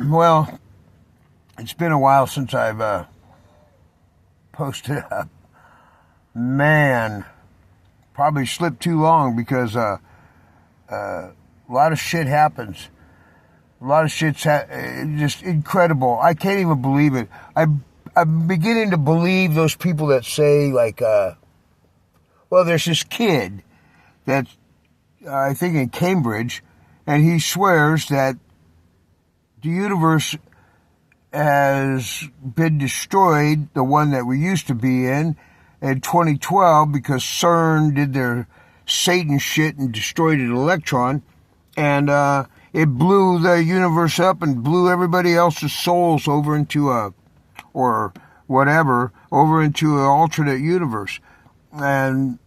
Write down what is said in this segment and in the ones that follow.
Well, it's been a while since I've posted up. Man, probably slipped too long because a lot of shit happens. A lot of shit's just incredible. I can't even believe it. I'm beginning to believe those people that say, like, well, there's this kid that I think in Cambridge, and he swears that the universe has been destroyed, the one that we used to be in 2012, because CERN did their Satan shit and destroyed an electron, and it blew the universe up and blew everybody else's souls over into or whatever, over into an alternate universe. And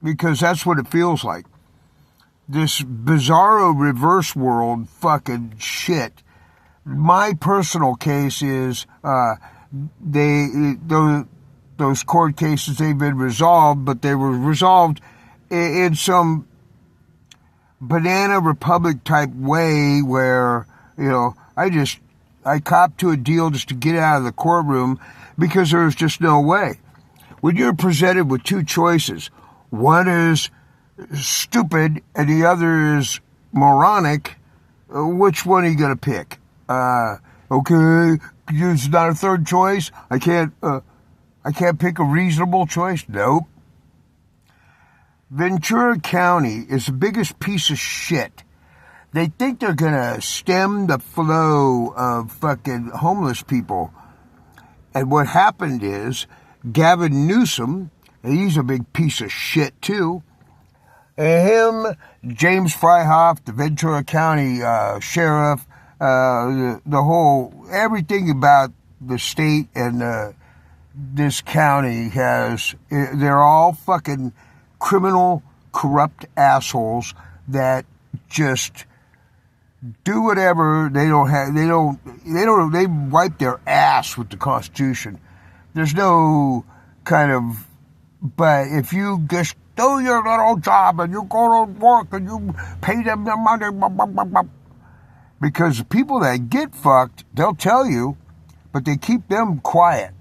because that's what it feels like. This bizarro reverse world fucking shit. My personal case is those court cases, they've been resolved, but they were resolved in some banana republic type way where, I copped to a deal just to get out of the courtroom because there was just no way. When you're presented with two choices, one is stupid and the other is moronic, which one are you going to pick? Okay, there's not a third choice. I can't pick a reasonable choice. Nope. Ventura County is the biggest piece of shit. They think they're gonna stem the flow of fucking homeless people. And what happened is, Gavin Newsom, and he's a big piece of shit too, and him, James Fryhoff, the Ventura County sheriff, the whole, everything about the state and this county they're all fucking criminal, corrupt assholes that just do whatever. They wipe their ass with the Constitution. There's no kind of, but if you just do your little job and you go to work and you pay them the money, blah, blah, blah, blah. Because the people that get fucked, they'll tell you, but they keep them quiet.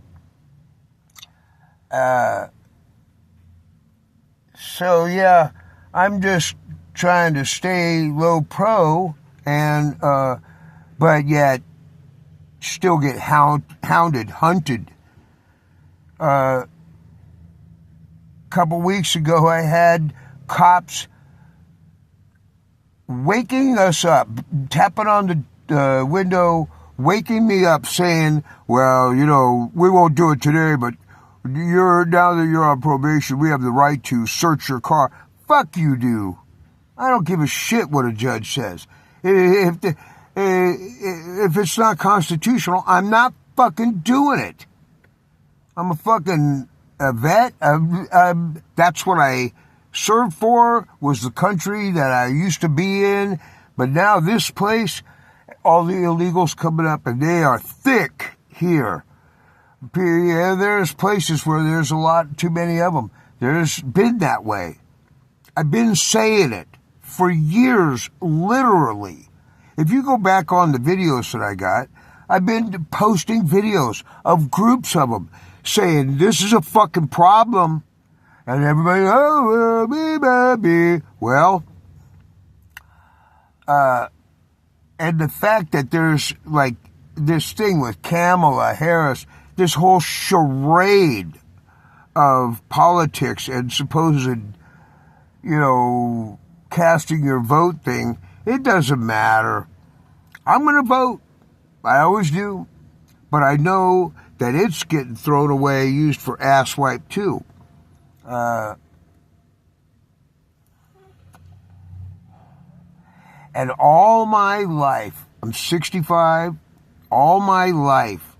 So yeah, I'm just trying to stay low pro and, but yet still get hounded, hunted. Couple weeks ago, I had cops waking us up, tapping on the window, waking me up, saying, well, we won't do it today, but now that you're on probation, we have the right to search your car. Fuck you do. I don't give a shit what a judge says. If it's not constitutional, I'm not fucking doing it. I'm a fucking vet. That's what I served for, was the country that I used to be in. But now this place, all the illegals coming up, and they are thick here. Yeah, there's places where there's a lot too many of them. There's been that way. I've been saying it for years, literally. If you go back on the videos that I got, I've been posting videos of groups of them saying, this is a fucking problem. And everybody, well, and the fact that there's like this thing with Kamala Harris, this whole charade of politics and supposed, casting your vote thing, it doesn't matter. I'm going to vote. I always do. But I know that it's getting thrown away, used for asswipe too. And all my life, I'm 65, all my life,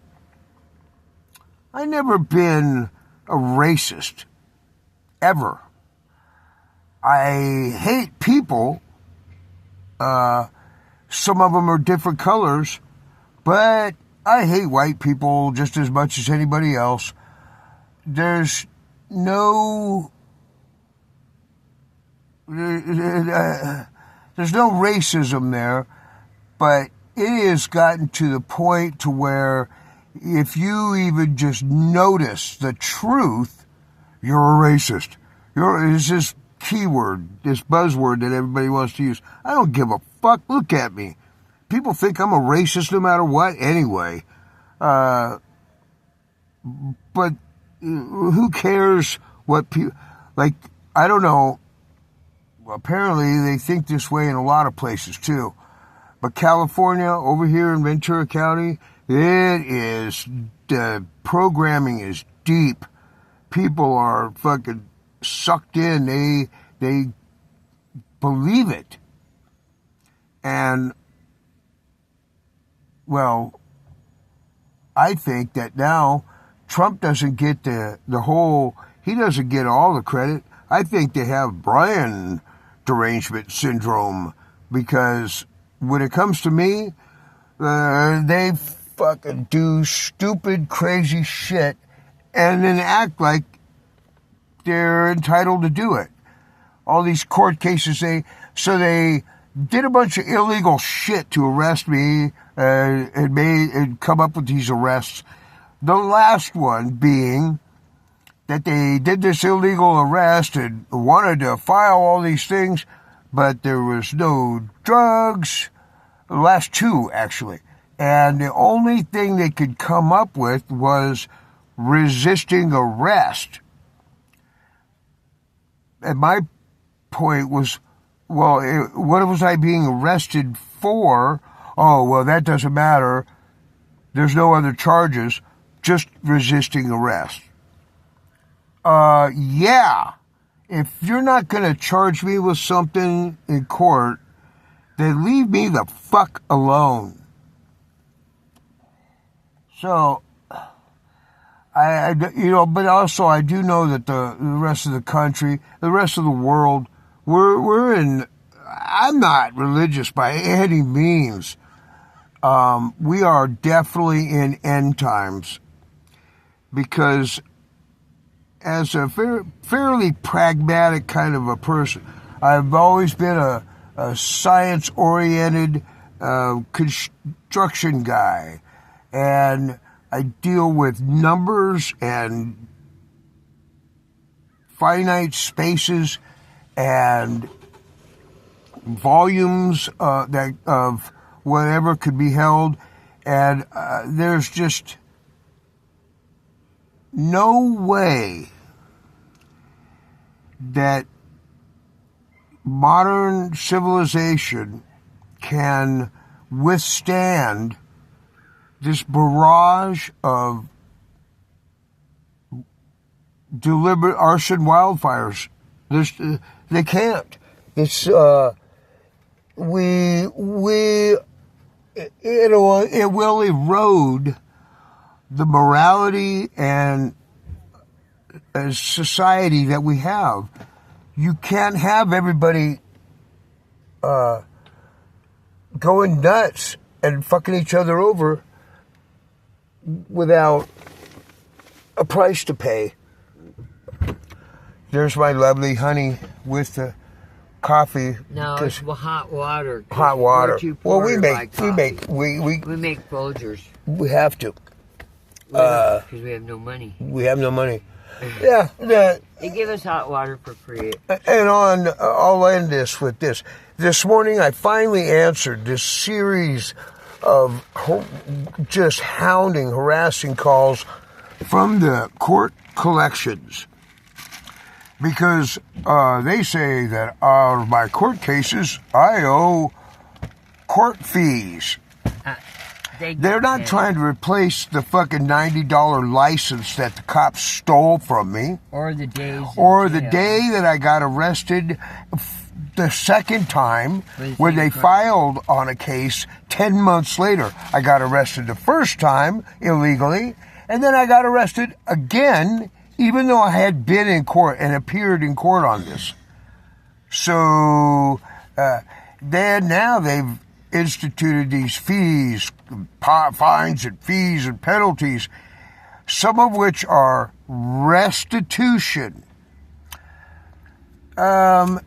I never been a racist, ever. I hate people. Some of them are different colors, but I hate white people just as much as anybody else. There's no racism there, but it has gotten to the point to where if you even just notice the truth, you're a racist. It's this keyword, this buzzword that everybody wants to use. I don't give a fuck. Look at me. People think I'm a racist no matter what anyway. But who cares what people... Like, I don't know. Apparently, they think this way in a lot of places, too. But California, over here in Ventura County, the programming is deep. People are fucking sucked in. They believe it. And, well, I think that now Trump doesn't get the whole... He doesn't get all the credit. I think they have Brian derangement syndrome, because when it comes to me, they fucking do stupid, crazy shit and then act like they're entitled to do it. All these court cases, they did a bunch of illegal shit to arrest me and come up with these arrests. The last one being that they did this illegal arrest and wanted to file all these things, but there was no drugs. The last two, actually. And the only thing they could come up with was resisting arrest. And my point was, well, what was I being arrested for? Oh, well, that doesn't matter. There's no other charges, just resisting arrest. Yeah. If you're not going to charge me with something in court, then leave me the fuck alone. So, but also I do know that the rest of the country, the rest of the world, we're in, I'm not religious by any means. We are definitely in end times, because as a fairly pragmatic kind of a person, I've always been a science-oriented construction guy, and I deal with numbers and finite spaces and volumes of whatever could be held, and there's just no way that modern civilization can withstand this barrage of deliberate arson wildfires. They can't. It's it will erode the morality and society that we have. You can't have everybody going nuts and fucking each other over without a price to pay. There's my lovely honey with the coffee. No, it's hot water. Hot water. Well, we make Folgers. We have to. Because we have no money. We have no money. Yeah. They give us hot water for free. And I'll end this with this. This morning I finally answered this series of just hounding, harassing calls from the court collections. Because they say that out of my court cases, I owe court fees. They're not trying to replace the fucking $90 license that the cops stole from me. Or the days. Or the day that I got arrested the second time when they filed on a case 10 months later. I got arrested the first time illegally, and then I got arrested again, even though I had been in court and appeared in court on this. So now they've instituted these fees, fines and fees and penalties, some of which are restitution. From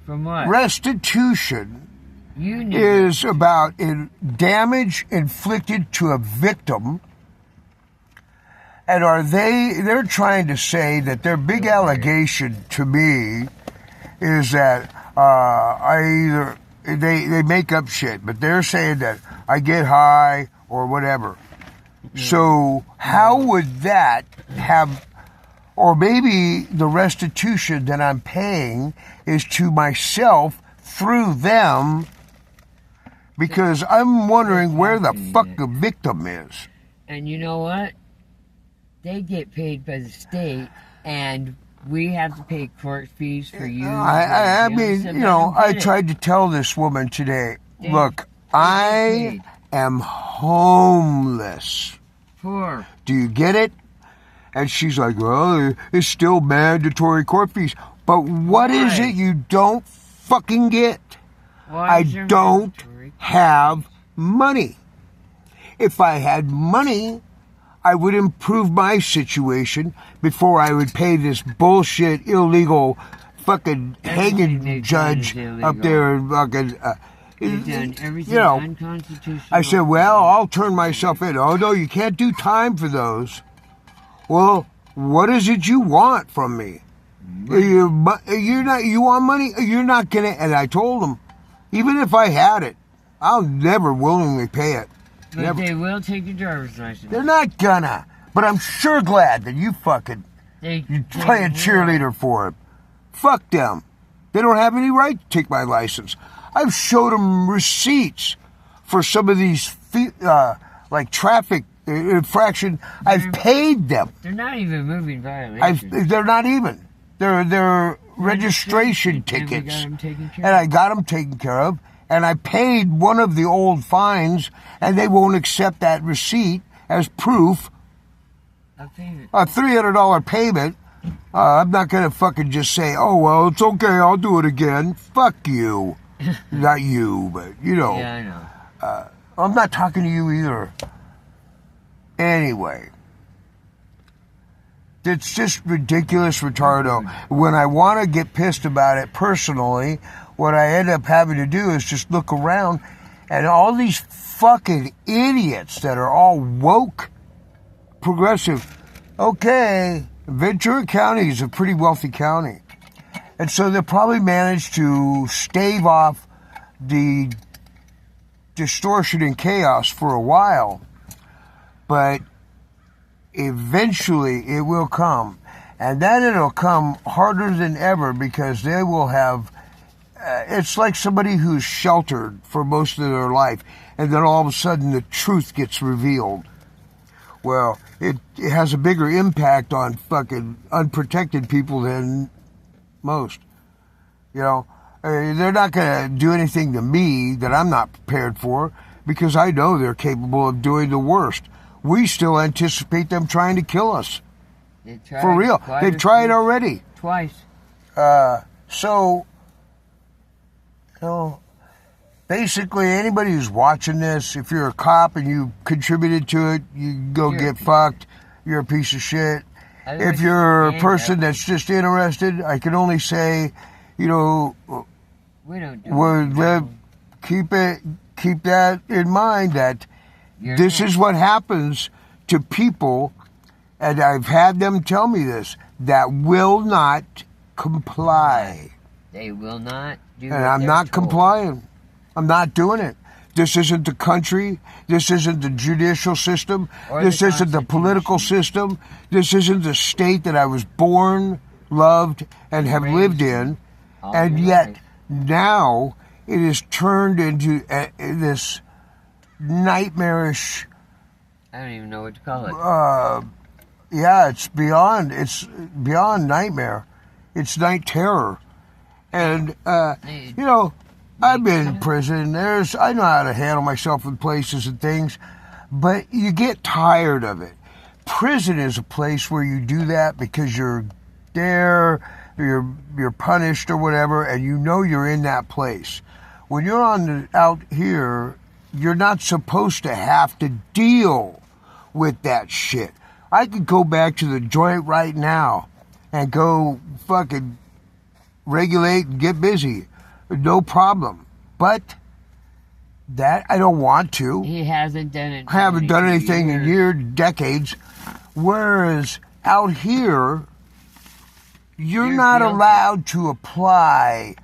what? Restitution You knew is about damage inflicted to a victim. And they're trying to say that their big allegation to me is that they make up shit, but they're saying that I get high or whatever. So how would that have, or maybe the restitution that I'm paying is to myself through them, because I'm wondering where the fuck the victim is. And you know what? They get paid by the state, and we have to pay court fees for you. I mean, I tried to tell this woman today, look, I am homeless. Poor. Do you get it? And she's like, well, it's still mandatory court fees. But what is it you don't fucking get? I don't have money. If I had money, I would improve my situation before I would pay this bullshit illegal fucking hanging judge up there. Fucking, They've done everything unconstitutional. I said, well, I'll turn myself in. Oh, no, you can't do time for those. Well, what is it you want from me? You want money? You're not gonna. And I told them, even if I had it, I'll never willingly pay it. But never. They will take your driver's license. They're not gonna. But I'm sure glad that you fucking playing cheerleader for it. Fuck them. They don't have any right to take my license. I've showed them receipts for some of these like traffic infraction. I've paid them. They're not even moving violations. They're not even. They're registration tickets. And I got them taken care of. And I paid one of the old fines, and they won't accept that receipt as proof. A $300 payment. I'm not going to fucking just say, oh, well, it's okay, I'll do it again. Fuck you. Not you, but, Yeah, I know. I'm not talking to you either. Anyway. It's just ridiculous, retardo. When I want to get pissed about it personally, what I end up having to do is just look around and all these fucking idiots that are all woke, progressive. Okay, Ventura County is a pretty wealthy county. And so they'll probably manage to stave off the distortion and chaos for a while. But eventually it will come. And then it'll come harder than ever because they will have... it's like somebody who's sheltered for most of their life, and then all of a sudden the truth gets revealed. Well, it has a bigger impact on fucking unprotected people than most. They're not going to do anything to me that I'm not prepared for because I know they're capable of doing the worst. We still anticipate them trying to kill us. For real. They've tried already. Twice. Basically, anybody who's watching this, if you're a cop and you contributed to it, you go get fucked. You're a piece of shit. If you're a person that's just interested, I can only say, we don't do keep that in mind that this is what happens to people, and I've had them tell me this, that will not comply. They will not do it. And I'm not complying. I'm not doing it. This isn't the country. This isn't the judicial system. This isn't the political system. This isn't the state that I was born, loved, and have lived in. And yet, now, it is turned into this nightmarish... I don't even know what to call it. It's beyond nightmare. It's night terror. And, I've been in prison. I know how to handle myself in places and things, but you get tired of it. Prison is a place where you do that because you're there, you're punished or whatever, and you're in that place. When you're out here, you're not supposed to have to deal with that shit. I could go back to the joint right now and go fucking regulate and get busy. No problem. But That I don't want to. He hasn't done it. I haven't done anything in years, decades. Whereas out here, you're not guilty. allowed to apply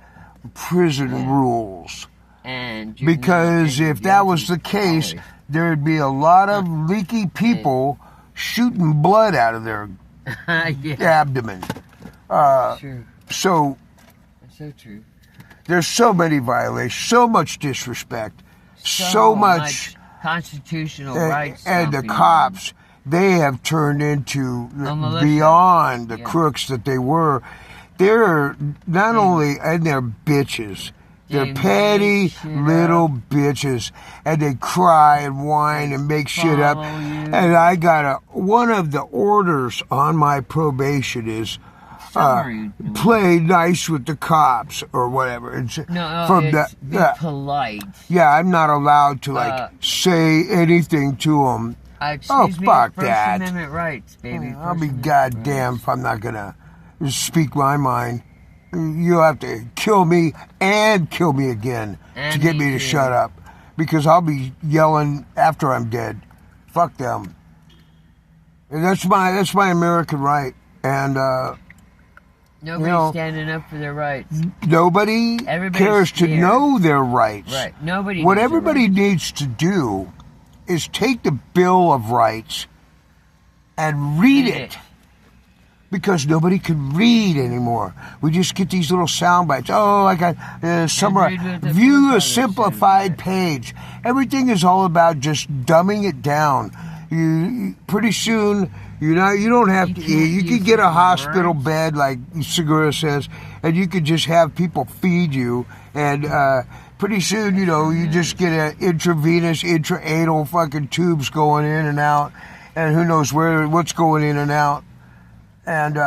prison rules. And you're Because not if that was the guilty. case, Sorry. there'd be a lot of leaky people shooting blood out of their Yeah, abdomen. true. So That's so true. there's so many violations, so much disrespect, so much constitutional rights. and the stomping. cops, they have turned into militia. beyond the Yeah. crooks that they were. They're not only, and they're bitches. They're They petty make shit little bitches, and they cry and whine and make shit up. follow you. And I got one of the orders on my probation is Sorry. play nice with the cops or whatever. It's No, from it's the be yeah, polite. yeah, I'm not allowed to like say anything to them. Excuse me, fuck First that. Amendment rights, baby. I'll First be Amendment goddamn rights. if I'm not gonna speak my mind. You'll have to kill me and kill me again to And get me me to too. shut up, because I'll be yelling after I'm dead. Fuck them. And that's my American right, and Nobody's know, standing up for their rights. nobody Everybody's cares to scared. know their rights. Right. Nobody. What knows their everybody rights. needs to do is take the Bill of Rights and read Read it. it. Because nobody can read anymore. We just get these little sound bites. Oh, I got summary. read what the View forefather a said simplified about it. page. Everything is all about just dumbing it down. You pretty soon you don't have You to can't eat. You use could get a certain hospital words. bed like Segura says, and you could just have people feed you. And pretty soon, you just get a intravenous, intraanal fucking tubes going in and out, and who knows what's going in and out. And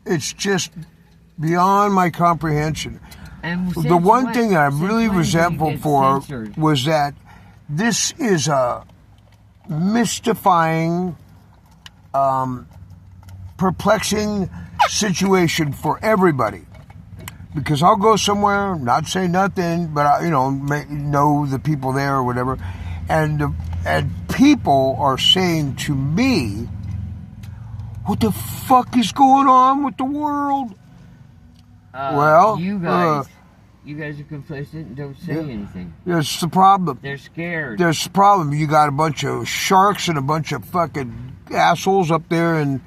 it's just beyond my comprehension. And The since one when- thing I'm since really when do you resentful get for censored? was that this is a mystifying, perplexing situation for everybody. Because I'll go somewhere, not say nothing, but I, know the people there or whatever, and people are saying to me, "What the fuck is going on with the world?" Well, you guys are complicit and don't say yeah. anything. That's the problem. They're scared. There's the problem. You got a bunch of sharks and a bunch of fucking assholes up there, and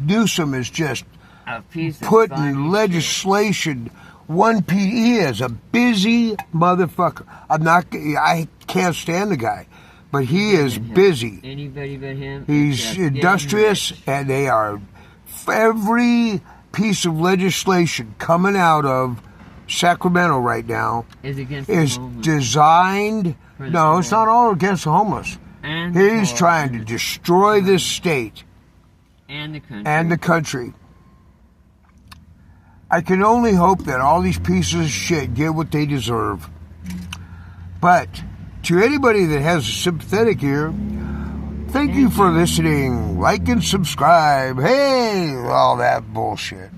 Newsom is just A piece of putting funny legislation. He is a busy motherfucker. I can't stand the guy, but he is shit. busy. Anybody but him. He's except getting industrious, rich. and they are every piece of legislation coming out of Sacramento right now Is against is the homeless. designed. For the No, it's poor. not all against the homeless. And the He's poor trying and to the- destroy this state and the country. and the country. I can only hope that all these pieces of shit get what they deserve. But to anybody that has a sympathetic ear, thank you for listening. Like and subscribe. Hey, all that bullshit.